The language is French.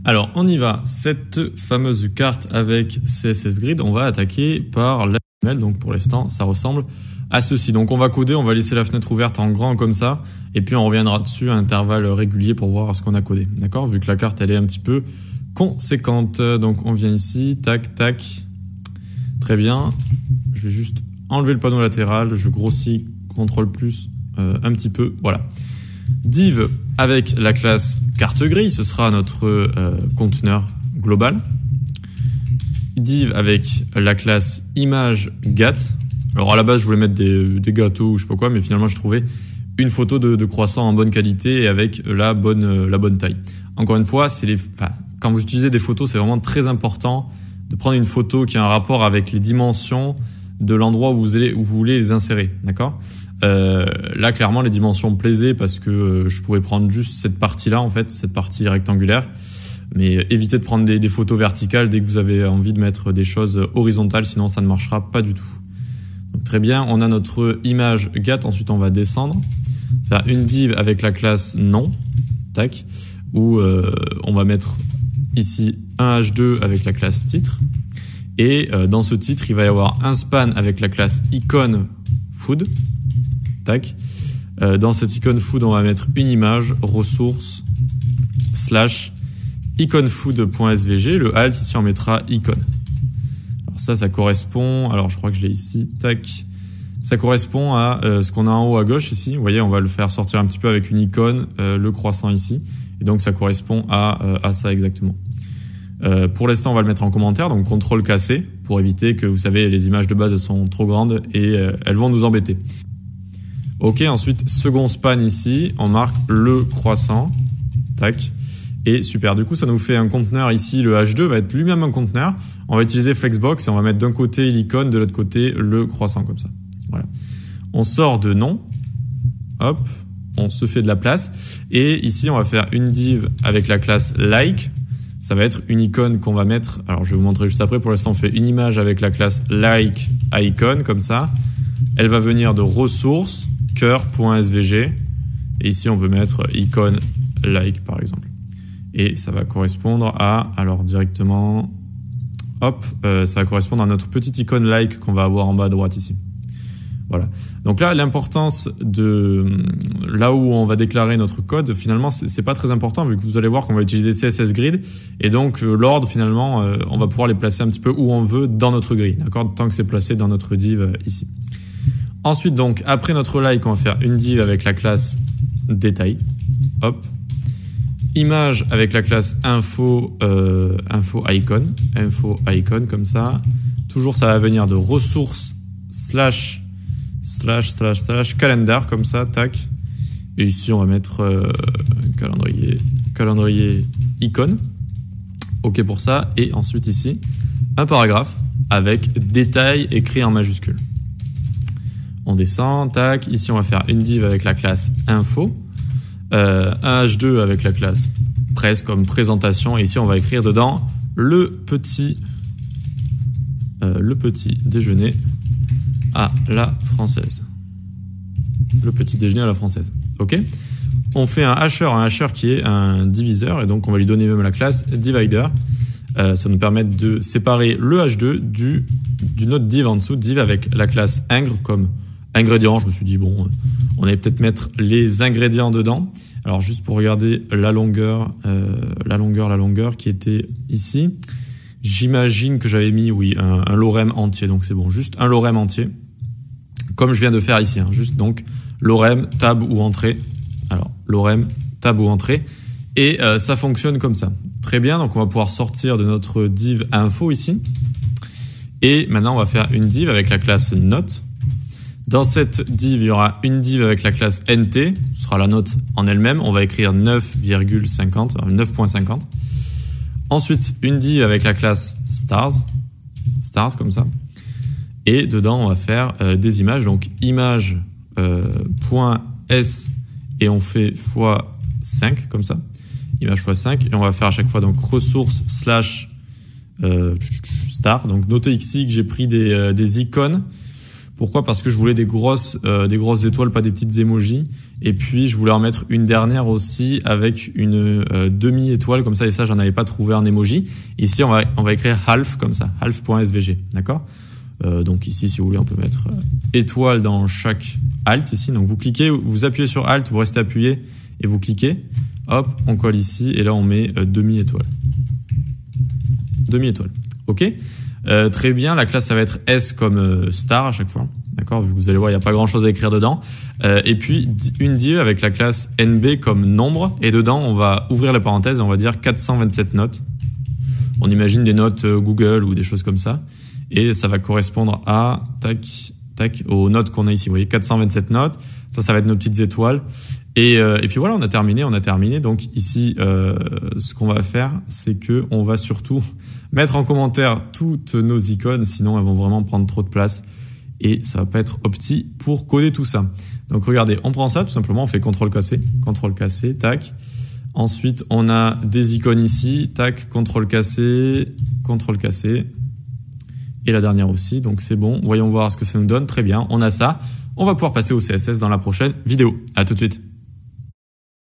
Alors, on y va. Cette fameuse carte avec CSS Grid, on va attaquer par l'HTML. Donc, pour l'instant, ça ressemble à ceci. Donc, on va coder, on va laisser la fenêtre ouverte en grand comme ça. Et puis, on reviendra dessus à intervalles réguliers pour voir ce qu'on a codé. D'accord? Vu que la carte, elle est un petit peu conséquente. Donc, on vient ici. Tac, tac. Très bien. Je vais juste enlever le panneau latéral. Je grossis CTRL plus un petit peu. Voilà. Div avec la classe carte grise, ce sera notre conteneur global. Div avec la classe image get. Alors à la base je voulais mettre des gâteaux ou je sais pas quoi, mais finalement je trouvais une photo de croissant en bonne qualité et avec la bonne taille. Encore une fois, quand vous utilisez des photos, c'est vraiment très important de prendre une photo qui a un rapport avec les dimensions de l'endroit où vous voulez les insérer, d'accord ? Là, clairement, les dimensions me plaisaient parce que je pouvais prendre juste cette partie-là, en fait, cette partie rectangulaire. Mais évitez de prendre des photos verticales dès que vous avez envie de mettre des choses horizontales, sinon ça ne marchera pas du tout. Donc, très bien, on a notre image get. Ensuite, on va descendre, faire une div avec la classe nom, tac, où on va mettre ici un h2 avec la classe titre. Et dans ce titre, il va y avoir un span avec la classe icône food. Tac. Dans cette icône food, on va mettre une image ressources / iconfood.svg. Le alt ici, on mettra icône. Alors ça correspond. Alors je crois que je l'ai ici. Tac. Ça correspond à ce qu'on a en haut à gauche ici. Vous voyez, on va le faire sortir un petit peu avec une icône, le croissant ici. Et donc ça correspond à ça exactement. Pour l'instant, on va le mettre en commentaire, donc CTRL cassé pour éviter que, vous savez, les images de base elles sont trop grandes et elles vont nous embêter. Ok, ensuite, second span ici, on marque le croissant. Tac. Et super, du coup, ça nous fait un conteneur ici. Le H2 va être lui-même un conteneur. On va utiliser Flexbox et on va mettre d'un côté l'icône, de l'autre côté le croissant, comme ça. Voilà. On sort de nom. Hop. On se fait de la place. Et ici, on va faire une div avec la classe like. Ça va être une icône qu'on va mettre. Alors, je vais vous montrer juste après. Pour l'instant, on fait une image avec la classe like icon, comme ça. Elle va venir de ressources. Cœur.svg et ici on veut mettre icône like par exemple et ça va correspondre à directement hop ça va correspondre à notre petite icône like qu'on va avoir en bas à droite ici. Voilà, donc là l'importance de là où on va déclarer notre code, finalement c'est pas très important vu que vous allez voir qu'on va utiliser CSS Grid et donc l'ordre finalement on va pouvoir les placer un petit peu où on veut dans notre grille, d'accord, tant que c'est placé dans notre div ici. Ensuite, donc, après notre like, on va faire une div avec la classe détail. Hop. Image avec la classe info icon. Info icon, comme ça. Toujours, ça va venir de ressources / calendar, comme ça, tac. Et ici, on va mettre calendrier icône. OK pour ça. Et ensuite, ici, un paragraphe avec détail écrit en majuscule. On descend, tac. Ici, on va faire une div avec la classe info, un h2 avec la classe presse comme présentation. Et ici, on va écrire dedans le petit déjeuner à la française. Le petit déjeuner à la française. OK. On fait un hasher qui est un diviseur. Et donc, on va lui donner même la classe divider. Ça nous permet de séparer le h2 d'une autre div en dessous, div avec la classe ingr comme ingrédients. Je me suis dit, bon, on allait peut-être mettre les ingrédients dedans. Alors, juste pour regarder la longueur qui était ici. J'imagine que j'avais mis, oui, un lorem entier. Donc, c'est bon, juste un lorem entier. Comme je viens de faire ici. Hein, juste donc, lorem, tab ou entrée. Alors, lorem, tab ou entrée. Et ça fonctionne comme ça. Très bien, donc on va pouvoir sortir de notre div info ici. Et maintenant, on va faire une div avec la classe note. Dans cette div, il y aura une div avec la classe nt. Ce sera la note en elle-même. On va écrire 9,50. Ensuite, une div avec la classe stars comme ça. Et dedans, on va faire des images. Donc, image .s et on fait x5 comme ça. Image x5 et on va faire à chaque fois donc ressources / star. Donc notez ici que j'ai pris des icônes Pourquoi? Parce que je voulais des grosses étoiles, pas des petites émojis. Et puis, je voulais en mettre une dernière aussi avec une demi-étoile comme ça. Et ça, j'en avais pas trouvé un emoji. Ici, on va écrire half comme ça, half.svg, d'accord? Donc ici, si vous voulez, on peut mettre étoile dans chaque alt ici. Donc vous cliquez, vous appuyez sur alt, vous restez appuyé et vous cliquez. Hop, on colle ici et là, on met demi-étoile. Demi-étoile. OK? Très bien, la classe ça va être S comme star à chaque fois, d'accord? Vous allez voir, il n'y a pas grand chose à écrire dedans. Et puis une die avec la classe NB comme nombre, et dedans on va ouvrir la parenthèse et on va dire 427 notes. On imagine des notes Google ou des choses comme ça, et ça va correspondre à aux notes qu'on a ici. Vous voyez, 427 notes, ça va être nos petites étoiles. Et puis voilà, on a terminé. Donc ici, ce qu'on va faire, c'est que on va surtout mettre en commentaire toutes nos icônes, sinon elles vont vraiment prendre trop de place et ça va pas être opti pour coder tout ça. Donc regardez, on prend ça tout simplement, on fait CTRL-C, tac. Ensuite, on a des icônes ici, tac, CTRL-C, et la dernière aussi. Donc c'est bon, voyons voir ce que ça nous donne. Très bien, on a ça. On va pouvoir passer au CSS dans la prochaine vidéo. À tout de suite.